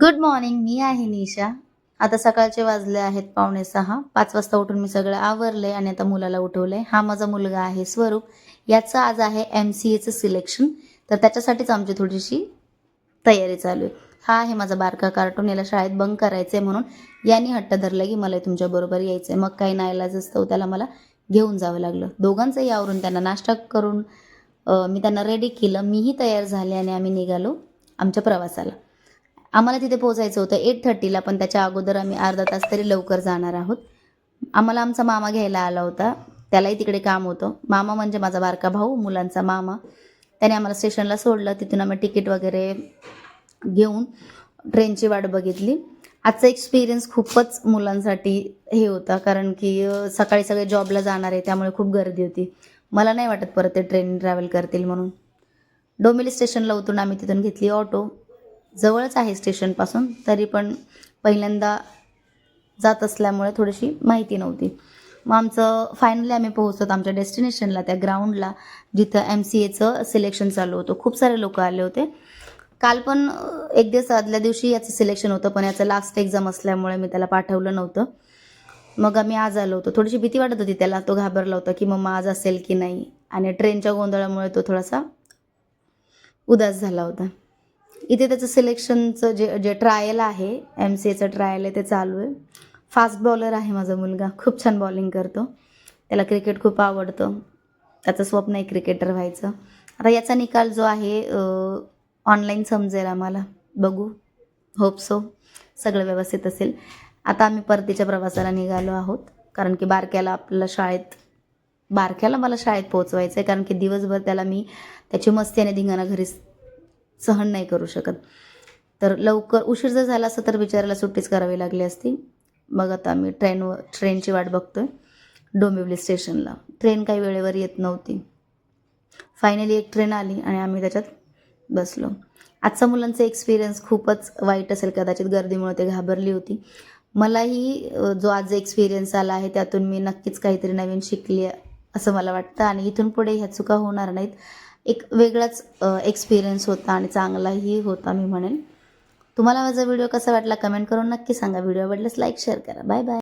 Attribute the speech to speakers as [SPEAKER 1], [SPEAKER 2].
[SPEAKER 1] Good morning. मी आहे निशा. आता सकाळचे वाजले आहेत 5:45. 5 वाजता उठून मी सगळं आवरले आणि आता मुलाला उठवलंय. हा माझा मुलगा आहे स्वरूप. याचं आज आहे MCAचं सिलेक्शन. तर त्याच्यासाठीच आमची थोडीशी तयारी चालू आहे. हा आहे माझा बारका कार्टून. याला शाळेत बंक करायचंय म्हणून यांनी हट्ट धरला की मला तुमच्याबरोबर यायचंय. मग काही नाईलाज असतं त्याला मला घेऊन जावं लागलं. दोघांचंही आवरून त्यांना नाश्ता करून मी त्यांना रेडी केलं. मीही तयार झाले आणि आम्ही निघालो आमच्या प्रवासाला. आम्हाला तिथे पोहोचायचं होतं 8:30ला, पण त्याच्या अगोदर आम्ही अर्धा तास तरी लवकर जाणार आहोत. आम्हाला आमचा मामा घ्यायला आला होता. त्यालाही तिकडे काम होतं. मामा म्हणजे माझा बारका भाऊ, मुलांचा मामा. त्याने आम्हाला स्टेशनला सोडलं. तिथून आम्ही तिकीट वगैरे घेऊन ट्रेनची वाट बघितली. आजचा एक्सपिरियन्स खूपच मुलांसाठी हे होता, कारण की सकाळी सगळे जॉबला जाणार आहे, त्यामुळे खूप गर्दी होती. मला नाही वाटत परत ते ट्रेन ट्रॅव्हल करतील म्हणून. डोंबिवली स्टेशनला उतरून आम्ही तिथून घेतली ऑटो. जवळच आहे स्टेशनपासून, तरी पण पहिल्यांदा जात असल्यामुळे थोडीशी माहिती नव्हती. मग आमचं फायनली आम्ही पोहोचतो आमच्या डेस्टिनेशनला, त्या ग्राउंडला जिथं MCAचं सिलेक्शन चालू होतं. खूप सारे लोक आले होते. काल पण एक दिवस आदल्या दिवशी याचं सिलेक्शन होतं, पण याचं लास्ट एक्झाम असल्यामुळे मी त्याला पाठवलं नव्हतं. मग आम्ही आज आलो होतो. थोडीशी भीती वाटत होती त्याला. तो घाबरला होता की मम्मा आज असेल की नाही, आणि ट्रेनच्या गोंधळामुळे तो थोडासा उदास झाला होता. इथे त्याचं सिलेक्शनचं जे जे ट्रायल आहे, MCAचं ट्रायल आहे, ते चालू आहे. फास्ट बॉलर आहे माझा मुलगा. खूप छान बॉलिंग करतो. त्याला क्रिकेट खूप आवडतं. त्याचं स्वप्न आहे क्रिकेटर व्हायचं. आता याचा निकाल जो आहे ऑनलाईन समजेल आम्हाला. बघू. होप सो सगळं व्यवस्थित असेल. आता आम्ही परतीच्या प्रवासाला निघालो आहोत, कारण की बारक्याला मला शाळेत पोहोचवायचं आहे, कारण की दिवसभर त्याला मी त्याची मस्ती आणि धिंगाणा घरी सहन नाही करू शकत. तर लवकर उशीर जर झाला असता तर बिचाराला सुट्टीच करावी लागली असती. मग आता आम्ही ट्रेनची वाट बघतोय डोंबिवली स्टेशनला. ट्रेन काही वेळेवर येत नव्हती. फायनली एक ट्रेन आली आणि आम्ही त्याच्यात बसलो. आजचा मुलांचा एक्सपिरियन्स खूपच वाईट असेल कदाचित. गर्दीमुळे ते घाबरली होती. मलाही जो आज एक्सपिरियन्स आला आहे त्यातून मी नक्कीच काहीतरी नवीन शिकली असं मला वाटतं, आणि इथून पुढे ह्या चुका होणार नाहीत. एक वेगळाच एक्सपिरियन्स होता आणि चांगलाही होता मी म्हणेन. तुम्हाला माझा व्हिडिओ कसा वाटला कमेंट करून नक्की सांगा. व्हिडिओ आवडल्यास लाईक शेअर करा. Bye bye.